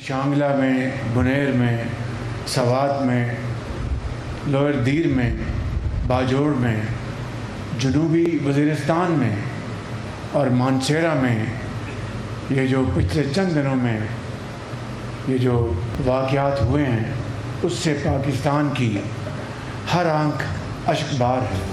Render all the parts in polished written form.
शांगला में, बुनेर में, सवात में, लोअर दीर में, बाजोड़ में, जनूबी वज़ीरिस्तान में और मानसेरा में ये जो पिछले चंद दिनों में ये जो वाक़यात हुए हैं उससे पाकिस्तान की हर आंख अश्कबार है।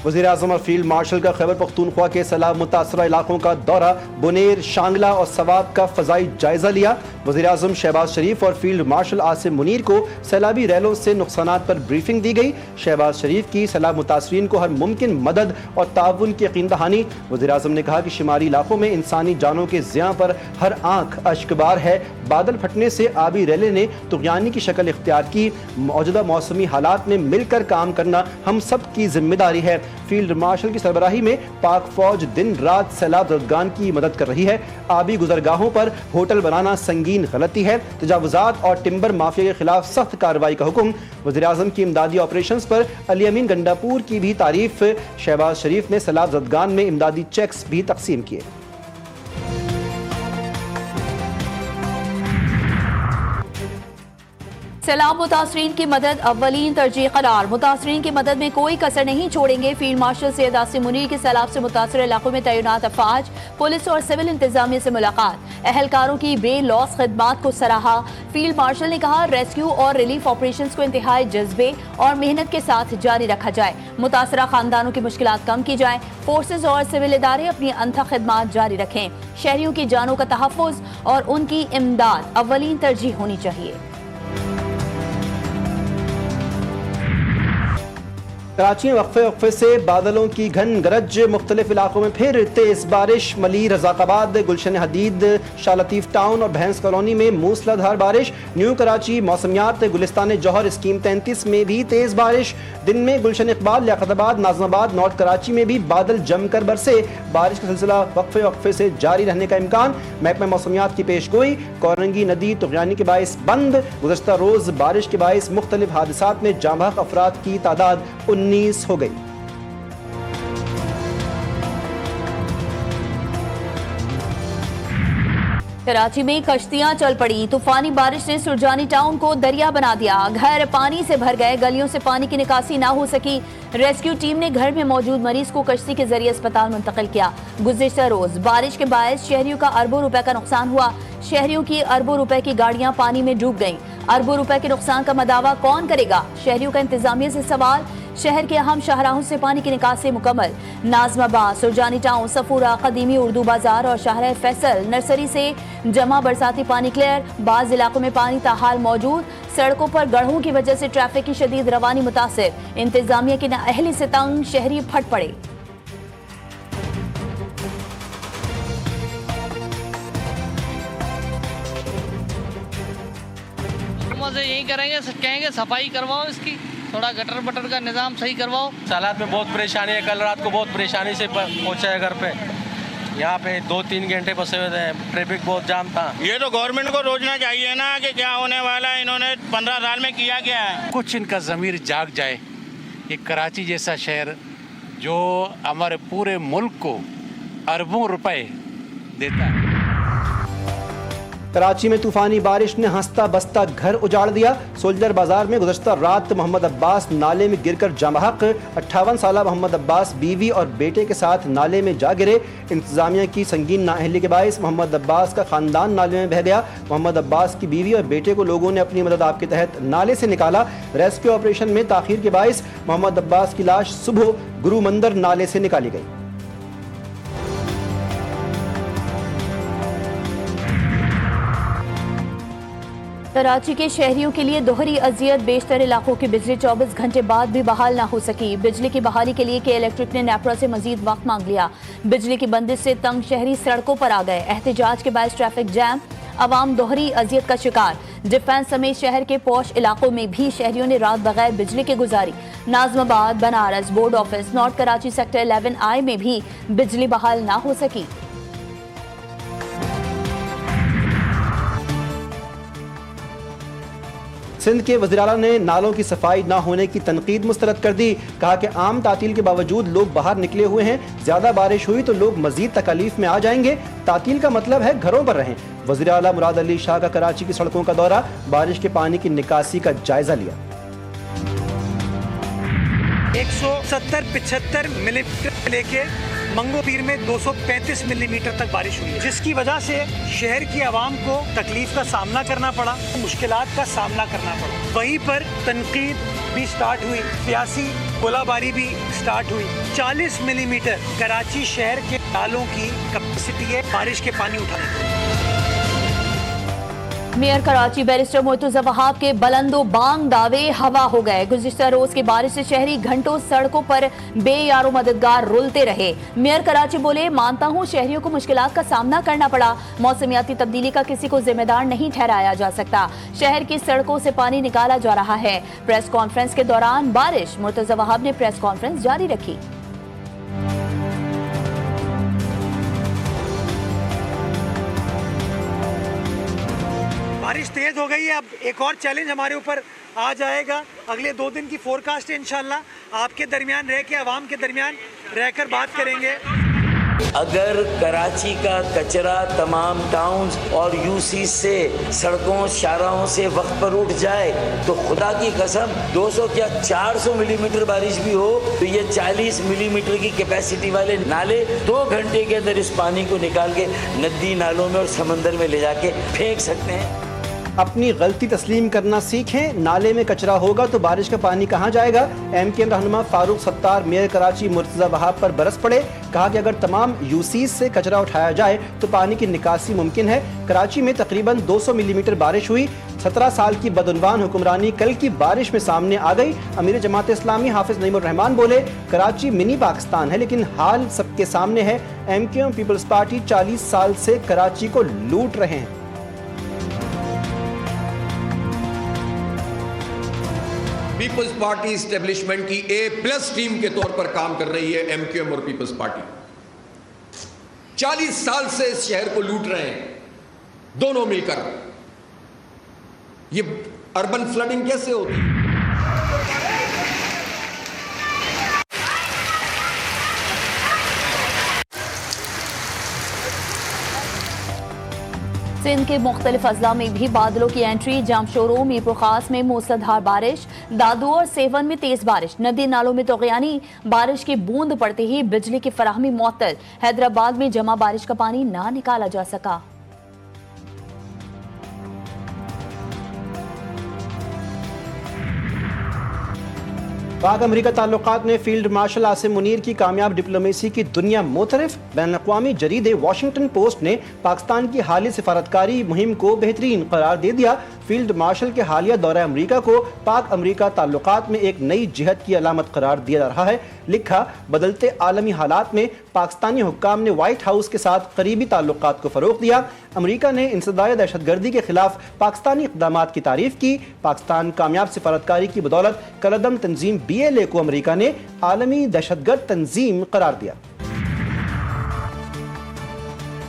वज़ीर-ए-आज़म और फील्ड मार्शल का खैबर पख्तूनख्वा के सैलाब मुतासरा इलाकों का दौरा, बुनेर, शांगला और सवात का फ़ज़ाई जायज़ा लिया। वज़ीर-ए-आज़म शहबाज शरीफ और फील्ड मार्शल आसिम मुनीर को सैलाबी रैलों से नुकसानात पर ब्रीफिंग दी गई। शहबाज शरीफ की सैलाब मुतासरीन को हर मुमकिन मदद और ताउन की यकीन दहानी। वज़ीर-ए-आज़म ने कहा कि शुमारी इलाकों में इंसानी जानों के ज़िया पर हर आँख अश्कबार है। बादल फटने से आबी रैले ने तुग़यानी की शक्ल इख्तियार की। मौजूदा मौसमी हालात में मिलकर काम करना हम सब की जिम्मेदारी है। फील्ड मार्शल की सरबराही में पाक फौज दिन रात सैलाब ज़दगान की मदद कर रही है। आबी गुजरगाहों पर होटल बनाना संगीन गलती है। तजावुज़ात और टिम्बर माफिया के खिलाफ सख्त कार्रवाई का हुक्म। वज़ीर-ए-आज़म की इमदादी ऑपरेशन पर अली अमीन गंडापुर की भी तारीफ। शहबाज शरीफ ने सैलाब ज़दगान में इमदादी चेक्स भी तकसीम किए। सैलाब मुतासरीन की मदद अव्वलीन तरजीह करार। मुतासरीन की मदद में कोई कसर नहीं छोड़ेंगे। फील्ड मार्शल सैयद आसिम मुनीर की सैलाब से मुतासर इलाकों में तैनात अफवाज, पुलिस और सिविल इंतजामिया से मुलाकात। अहलकारों की बेलौस खिदमात को सराहा। फील्ड मार्शल ने कहा रेस्क्यू और रिलीफ ऑपरेशन को इंतहाई जज्बे और मेहनत के साथ जारी रखा जाए। मुतासरा खानदानों की मुश्किलात कम की जाए। फोर्सेज और सिविल इदारे अपनी अनथा खिदमात जारी रखें। शहरियों की जानों का तहफ़्फ़ुज़ और उनकी इमदाद अव्वलीन तरजीह होनी चाहिए। कराची में वक्फे से बादलों की घन गरज, मुख्तलिफ इलाकों में फिर तेज बारिश। मली, रज़ाकाबाद, गुलशन हदीद, शाह लतीफ़ टाउन और भैंस कॉलोनी में मूसलाधार बारिश। न्यू कराची मौसमियात, गुलिस्तान जौहर स्कीम 33 में भी तेज बारिश। दिन में गुलशन इकबाल, लियाकताबाद, नाज़माबाद, नॉर्थ कराची में भी बादल जमकर बरसे। बारिश का सिलसिला वक्फे से जारी रहने का इम्कान। महकमा मौसमियात की पेशगोई। कोरंगी नदी तुग़यानी के बाइस बंद। गुज़श्ता रोज़ बारिश के बाइस मुख्तलिफ हादसात में जाँ बहक अफराद की तादाद 19 हो गई। कराची में कश्तियां चल पड़ी। तूफानी बारिश ने सुरजानी टाउन को दरिया बना दिया। घर पानी से भर गए। गलियों से पानी की निकासी ना हो सकी। रेस्क्यू टीम ने घर में मौजूद मरीज को कश्ती के जरिए अस्पताल मुंतकिल किया। गुज़िश्ता रोज बारिश के बायस शहरियों का अरबों रुपए का नुकसान हुआ। शहरियों की अरबों रुपए की गाड़ियां पानी में डूब गईं। अरबों रुपए के नुकसान का मदावा कौन करेगा? शहरियों का इंतजामिया से सवाल। शहर के अहम शाहराहों से पानी की निकासी मुकम्मल। नाज़माबाद, सुरजानी टाउन, सफूरा, कदीमी उर्दू बाजार और शाहरा फैसल नर्सरी से जमा बरसाती पानी क्लियर। बाज़ इलाकों में पानी ताहाल मौजूद। सड़कों पर गढ़ों की वजह से ट्रैफिक की शदीद रवानी मुतासिर। इंतजामिया की नाअहली से तंग शहरी फट पड़े। से यही करेंगे, कहेंगे सफाई करवाओ, इसकी थोड़ा गटर बटर का निज़ाम सही करवाओ। हालात में बहुत परेशानी है। कल रात को बहुत परेशानी से पहुंचा है घर पे। यहाँ पे 2-3 घंटे फंसे हुए थे। ट्रैफिक बहुत जाम था। ये तो गवर्नमेंट को सोचना चाहिए ना कि क्या होने वाला है। इन्होंने 15 साल में किया क्या है। कुछ इनका ज़मीर जाग जाए। ये कराची जैसा शहर जो हमारे पूरे मुल्क को अरबों रुपए देता है। कराची में तूफानी बारिश ने हंसता बसता घर उजाड़ दिया। सोल्जर बाजार में गुज़श्ता रात मोहम्मद अब्बास नाले में गिरकर जाँ बहक। 58 साल मोहम्मद अब्बास बीवी और बेटे के साथ नाले में जा गिरे। इंतजामिया की संगीन नाअहली के बायस मोहम्मद अब्बास का खानदान नाले में बह गया। मोहम्मद अब्बास की बीवी और बेटे को लोगों ने अपनी मदद आपके तहत नाले से निकाला। रेस्क्यू ऑपरेशन में ताखीर के बायस मोहम्मद अब्बास की लाश सुबह गुरु मंदिर नाले से निकाली गई। कराची के शहरियों के लिए दोहरी अजियत। बेशतर इलाकों की बिजली 24 घंटे बाद भी बहाल ना हो सकी। बिजली की बहाली के लिए के इलेक्ट्रिक ने नेपरा से मजीद वक्त मांग लिया। बिजली की बंदिश से तंग शहरी सड़कों पर आ गए। एहतजाज के बाद ट्रैफिक जैम, अवाम दोहरी अजियत का शिकार। डिफेंस समेत शहर के पौश इलाकों में भी शहरियों ने रात बगैर बिजली के गुजारी। Nazimabad, Banaras, board office, north Karachi sector 11I में भी बिजली बहाल ना हो सकी। सिंध के वज़ीर आला ने नालों की सफाई न होने की तनकीद मुस्तरद कर दी। कहा कि आम तातील के बावजूद लोग बाहर निकले हुए हैं, ज्यादा बारिश हुई तो लोग मजीद तकलीफ में आ जाएंगे। तातील का मतलब है घरों पर रहें। वज़ीर आला मुराद अली शाह का कराची की सड़कों का दौरा, बारिश के पानी की निकासी का जायजा लिया। 170-75 मिलीमीटर लेके मंगो पीर में 235 मिलीमीटर तक बारिश हुई है, जिसकी वजह से शहर की आवाम को तकलीफ का सामना करना पड़ा, मुश्किलात का सामना करना पड़ा। वहीं पर तनकीद भी स्टार्ट हुई, सियासी गोलाबारी भी स्टार्ट हुई। 40 मिलीमीटर कराची शहर के नालों की कैपेसिटी है बारिश के पानी उठाने की। मेयर कराची बैरिस्टर मुर्तजा वहाब के बुलंदो बांग दावे हवा हो गए। गुज़िश्ता रोज की बारिश से शहरी घंटों सड़कों पर बेयारो मददगार रुलते रहे। मेयर कराची बोले, मानता हूं शहरियों को मुश्किलात का सामना करना पड़ा, मौसमियाती तब्दीली का किसी को जिम्मेदार नहीं ठहराया जा सकता। शहर की सड़कों से पानी निकाला जा रहा है। प्रेस कॉन्फ्रेंस के दौरान बारिश, मुर्तजा वहाब ने प्रेस कॉन्फ्रेंस जारी रखी। बारिश तेज हो गई है, अब एक और चैलेंज हमारे ऊपर आ जाएगा। अगले 2 दिन की फोरकास्ट है, इंशाल्लाह आपके दरमियान रह के, आवाम के दरमियान रहकर बात करेंगे। अगर कराची का कचरा तमाम टाउन्स और यूसी से सड़कों शाहराहों से वक्त पर उठ जाए तो खुदा की कसम 200 क्या 400 मिलीमीटर बारिश भी हो तो ये 40 मिलीमीटर की कैपेसिटी वाले नाले 2 घंटे के अंदर इस पानी को निकाल के नदी नालों में और समंदर में ले जाके फेंक सकते हैं। अपनी गलती तस्लीम करना सीखें। नाले में कचरा होगा तो बारिश का पानी कहाँ जाएगा। एमकेएम रहनुमा फारूक सत्तार मेयर कराची मुर्तजा वहाब पर बरस पड़े। कहा कि अगर तमाम यूसीज से कचरा उठाया जाए तो पानी की निकासी मुमकिन है। कराची में तकरीबन 200 मिलीमीटर बारिश हुई। 17 साल की बदउनवान हुक्मरानी कल की बारिश में सामने आ गई। अमीर जमात इस्लामी हाफिज नईमुर रहमान बोले, कराची मिनी पाकिस्तान है लेकिन हाल सबके सामने है। एमकेएम पीपल्स पार्टी 40 साल से कराची को लूट रहे हैं। पीपल्स पार्टी इस्टेब्लिशमेंट की A+ टीम के तौर पर काम कर रही है एमक्यूएम और पीपल्स पार्टी। 40 साल से इस शहर को लूट रहे हैं दोनों मिलकर। ये अर्बन फ्लडिंग कैसे होती है? सिंध के मुख्तलिफ अजला में भी बादलों की एंट्री। जामशोरों मीरपुर खास में मूसलाधार बारिश, दादू और सेवन में तेज बारिश, नदी नालों में तोग़यानी। बारिश की बूंद पड़ते ही बिजली की फराहमी मुअत्तल। हैदराबाद में जमा बारिश का पानी ना निकाला जा सका। पाक अमरीका ताल्लुकात में फील्ड मार्शल आसिम मुनीर की कामयाब डिप्लोमेसी की दुनिया मोतरफ। बैनुल-अक़वामी जरीदे वाशिंगटन पोस्ट ने पाकिस्तान की हालिया सिफारतकारी मुहिम को बेहतरीन करार दे दिया। फील्ड मार्शल के हालिया दौरा अमरीका को पाक अमरीका ताल्लुकात में एक नई जिहत की अलामत करार दिया जा रहा है। लिखा, बदलते आलमी हालात में पाकिस्तानी हुक्काम ने व्हाइट हाउस के साथ करीबी ताल्लुकात को फरोग दिया। अमरीका ने इंसदाद दहशतगर्दी के खिलाफ पाकिस्तानी इक़दामात की तारीफ की। पाकिस्तान कामयाब सिफारतकारी की बदौलत कलअदम तंजीम BLA को अमरीका ने आलमी दहशतगर्द तंजीम करार दिया।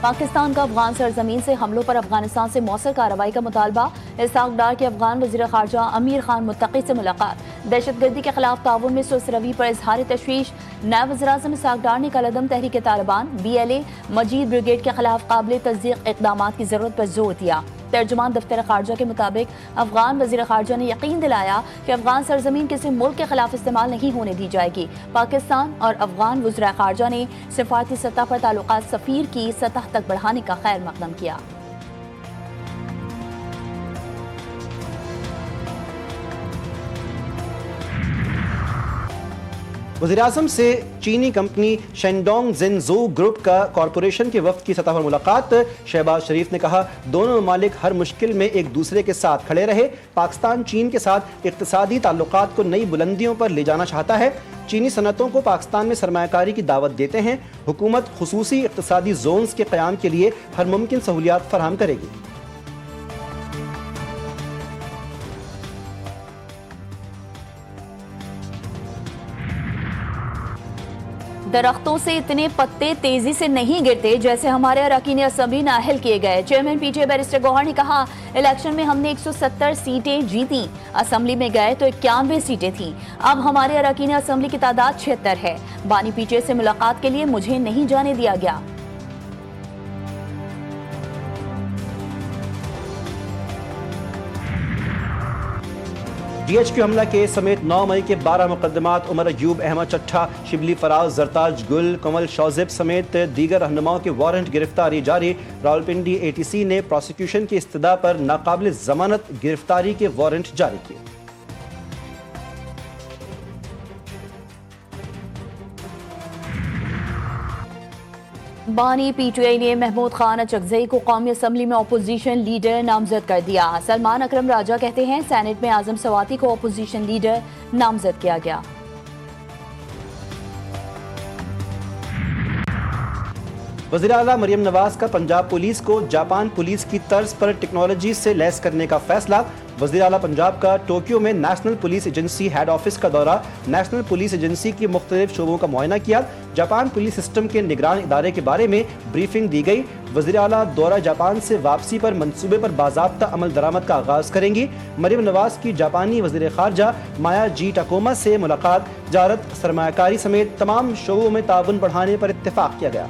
पाकिस्तान का अफगान सरजमीन से हमलों पर अफगानिस्तान से मौसर कार्रवाई का मुतालबा। इसहाक डार के अफगान वज़ीर ख़ारजा अमीर खान मुत्तकी से मुलाकात। दहशतगर्दी के खिलाफ ताउन में सुस्त रवि पर इजहार तशवीश। नायब वज़ीर-ए-आज़म इसहाक डार ने कलअदम तहरीक तालिबान BLA मजीद ब्रिगेड के खिलाफ काबिल तस्दीक इक़दामात की ज़रूरत पर जोर दिया। तर्जुमान दफ्तर खारजा के मुताबिक अफगान वज़ीर ख़ारजा ने यकीन दिलाया कि अफगान सरजमीन किसी मुल्क के खिलाफ इस्तेमाल नहीं होने दी जाएगी। पाकिस्तान और अफगान वज़ीर ख़ारजा ने सिफारती सतह पर ताल्लुकात सफ़ीर की सतह तक बढ़ाने का खैर मकदम किया। वज़ीर-ए-आज़म से चीनी कंपनी शेंडोंग ज़िनज़ू ग्रुप का कॉरपोरेशन के वफ़द की सतह पर मुलाकात। शहबाज शरीफ ने कहा, दोनों ममालिक हर मुश्किल में एक दूसरे के साथ खड़े रहे। पाकिस्तान चीन के साथ इक़्तिसादी ताल्लुकात को नई बुलंदियों पर ले जाना चाहता है। चीनी सनतों को पाकिस्तान में सरमायाकारी की दावत देते हैं। हुकूमत खुसूसी इक़्तिसादी जोन्स के क़याम के लिए हर मुमकिन सहूलियात फराहम करेगी। दरख्तों से इतने पत्ते तेजी से नहीं गिरते जैसे हमारे अरकान असम्बली नाअहल किए गए। चेयरमैन पीटीआई बैरिस्टर गौहर ने कहा, इलेक्शन में हमने 170 सीटें जीती, असम्बली में गए तो 91 सीटें थीं। अब हमारे अरकान असम्बली की तादाद 76 है। बानी पीटीआई से मुलाकात के लिए मुझे नहीं जाने दिया गया। DHQ हमला केस समेत 9 मई के 12 मुकदमात उमर अयूब, अहमद चट्ठा, शिबली फराज, जरताज गुल, कमल शौजेब समेत दीगर रहनुमाओं के वारंट गिरफ्तारी जारी। रावलपिंडी ATC ने प्रोसिक्यूशन की इस्तदा पर नाकाबिल जमानत गिरफ्तारी के वारंट जारी किए। बानी पीटीआई ने महमूद खान अचकजई को कौमी असम्बली में अपोजिशन लीडर नामजद कर दिया। सलमान अकरम राजा कहते हैं, सेनेट में आजम सवाती को अपोजिशन लीडर नामजद किया गया। वज़ीर आला मरियम नवाज का पंजाब पुलिस को जापान पुलिस की तर्ज पर टेक्नोलॉजी से लैस करने का फैसला। वज़ीर आला पंजाब का टोक्यो में national police agency head office का दौरा, नेशनल पुलिस एजेंसी की मुख्तलिफ शोबों का मुआयना किया। जापान पुलिस सिस्टम के निगरान इदारे के बारे में ब्रीफिंग दी गई। वज़ीर आला दौरा जापान से वापसी पर मंसूबे पर बाज़ाब्ता अमल दरामद का आगाज़ करेंगी। मरियम नवाज की जापानी वज़ीर ख़ारजा माया जी टाकोमा से मुलाकात, जारत, सरमायाकारी समेत तमाम शोबों में ताउन बढ़ाने पर इत्तेफाक किया गया।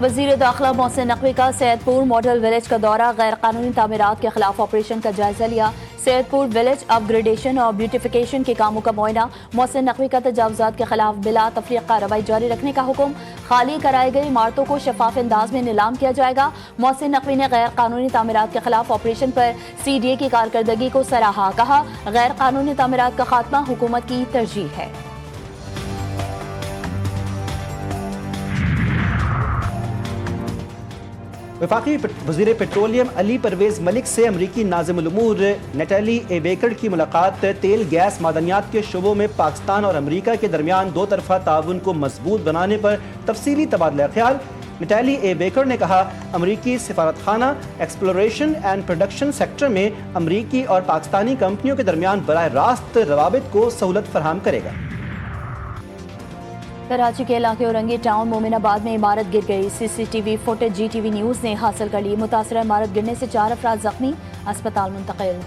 वज़ीर दाखिला मोहसिन नकवी का सैयदपुर मॉडल विलेज का दौरा, गैर कानूनी तामीरात के खिलाफ ऑपरेशन का जायजा लिया। सैयदपुर विलेज अपग्रेडेशन और ब्यूटिफिकेशन के कामों का मुआयना। मोहसिन नकवी का तजावुजात के खिलाफ बिला तफरीक कार्रवाई जारी रखने का हुक्म। खाली कराई गई इमारतों को शफाफ अंदाज में नीलाम किया जाएगा। मोहसिन नकवी ने गैर कानूनी तामीरात के खिलाफ ऑपरेशन पर CDA की कारकर्दगी को सराहा। कहा, गैर कानूनी तामीरात का खात्मा हुकूमत की तरजीह है। वफाकी वज़ीर पेट्रोलियम अली परवेज़ मलिक से अमरीकी नाज़िमुल उमूर नैटली ए बेकर की मुलाकात। तेल गैस मादनियात के शोबों में पाकिस्तान और अमरीका के दरमियान दो तरफा ताउन को मजबूत बनाने पर तफसीली तबादला ख्याल। नैटली ए बेकर ने कहा, अमरीकी सिफारतखाना एक्सप्लोरेशन एंड प्रोडक्शन सेक्टर में अमरीकी और पाकिस्तानी कंपनियों के दरमियान बराह रास्त रवाबित को सहूलत फराहम करेगा। कराची के इलाके औरंगी टाउन मोमिनाबाद में इमारत गिर गई। CCTV फुटेज GTV न्यूज़ ने हासिल कर ली। मुतासरा इमारत गिरने से 4 अफराद जख्मी, अस्पताल मुंतकिल।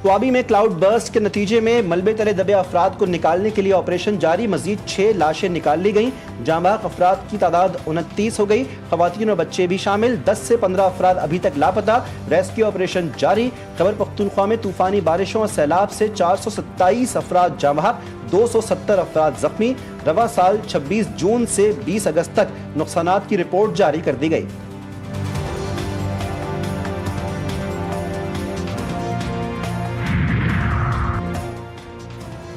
तवाबी में क्लाउड बर्स्ट के नतीजे में मलबे तले दबे अफराद को निकालने के लिए ऑपरेशन जारी। मजीद 6 लाशें निकाल ली गईं। जांबाक अफराद की तादाद 29 हो गई। खवातीन और बच्चे भी शामिल। 10 से 15 अफराद अभी तक लापता। रेस्क्यू ऑपरेशन जारी। खैबर पख्तूनख्वा में तूफानी बारिशों और सैलाब से 427 अफराद जांबाक, 270 अफराद जख्मी। रवा साल 26 जून से 20 अगस्त तक नुकसानात की रिपोर्ट जारी कर दी गई।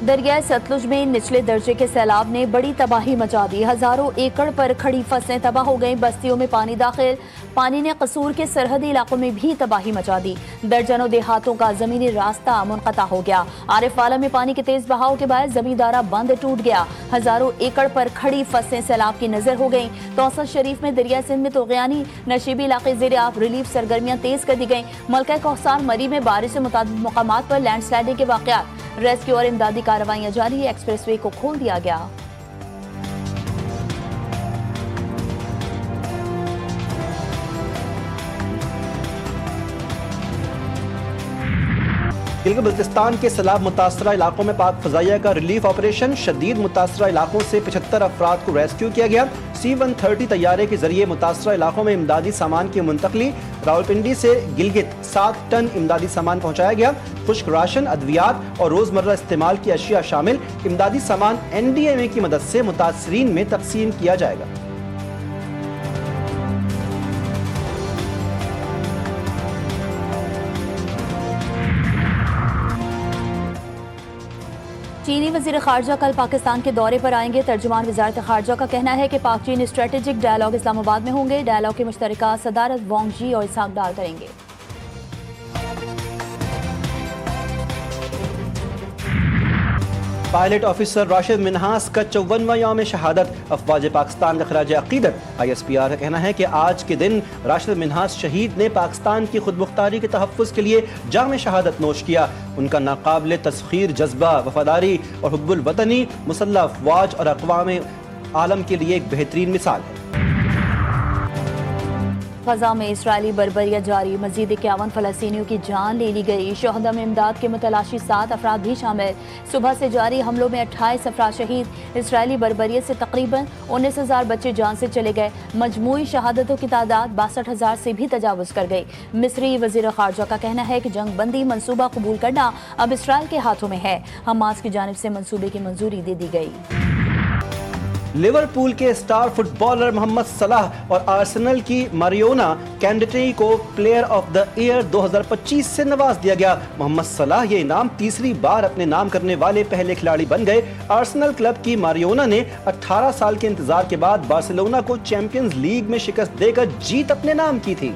दरिया सतलुज में निचले दर्जे के सैलाब ने बड़ी तबाही मचा दी। हजारों एकड़ पर खड़ी फसलें तबाह हो गईं। बस्तियों में पानी दाखिल। पानी ने कसूर के सरहदी इलाकों में भी तबाही मचा दी। दर्जनों देहातों का जमीनी रास्ता मुनक़ता हो गया। आरिफवाला में पानी के तेज बहाव के बाद जमींदारा बंद टूट गया। हजारों एकड़ पर खड़ी फसलें सैलाब की नजर हो गईं। तौसा शरीफ में दरिया सिंध में तोग़यानी नशीबी इलाके ज़ेर आब रिलीफ सरगर्मियां तेज कर दी गईं। मलका कौसार मरी में बारिश से मुताबिक मकामात पर लैंडस्लाइडिंग के वाक़यात। रेस्क्यू और इमदादी कार्रवाइयां जारी। एक्सप्रेसवे को खोल दिया गया। गिलगित बल्तिस्तान के सैलाब मुतासरा इलाकों में पाक फजाइया का रिलीफ ऑपरेशन। शदीद मुतासरा इलाकों से 75 अफराद को रेस्क्यू किया गया। C-130 तैयारे के जरिए मुतासरा इलाकों में इमदादी सामान की मुंतकली। रावलपिंडी से गिलगित 7 टन इमदादी सामान पहुंचाया गया। खुश्क राशन, अद्वियात और रोजमर्रा इस्तेमाल की अशिया शामिल इमदादी सामान NDMA की मदद से मुतासरीन में तकसीम किया जाएगा। चीनी वज़ीर ख़ारजा कल पाकिस्तान के दौरे पर आएंगे। तर्जुमान वज़ारत ख़ारजा का कहना है कि पाक चीन स्ट्रेटेजिक डायलॉग इस्लामाबाद में होंगे। डायलॉग की मुश्तरका सदारत वांग जी और इसहाक डार करेंगे। पायलट ऑफिसर राशिद मिन्हास का 54वां यौम शहादत। अफवाज पाकिस्तान का खराज अकीदत। ISPR का कहना है कि आज के दिन राशिद मिन्हास शहीद ने पाकिस्तान की खुदमुख्तारी के तहफ़्फ़ुज़ के लिए जाम शहादत नोश किया। उनका नाकाबिल तस्खीर जज्बा, वफादारी और हुब्बुल वतनी मुसल्लह अफवाज और अक़वाम आलम के लिए एक बेहतरीन मिसाल है। ग़ज़ा में इसराइली बर्बरियत जारी, मज़ीद 51 फ़लस्तीनियों की जान ले ली गई। शहदा में इमदाद के मुतलाशी 7 अफराद भी शामिल। सुबह से जारी हमलों में 28 अफराद शहीद। इसराइली बर्बरियत से तकरीबन 19,000 बच्चे जान से चले गए। मजमूई शहादतों की तादाद 62,000 से भी तजावुज़ कर गई। मिस्री वज़ीर ख़ारजा का कहना है कि जंग बंदी मनसूबा कबूल करना अब इसराइल के हाथों में है। हमास की जानिब से मनसूबे की मंजूरी दे दी गई। लिवरपूल के स्टार फुटबॉलर मोहम्मद सलाह और आर्सेनल की मारियोना कैंडिटी को प्लेयर ऑफ द ईयर 2025 से नवाज दिया गया। मोहम्मद सलाह ये इनाम तीसरी बार अपने नाम करने वाले पहले खिलाड़ी बन गए। आर्सेनल क्लब की मारियोना ने 18 साल के इंतजार के बाद बार्सिलोना को चैंपियंस लीग में शिकस्त देकर जीत अपने नाम की थी।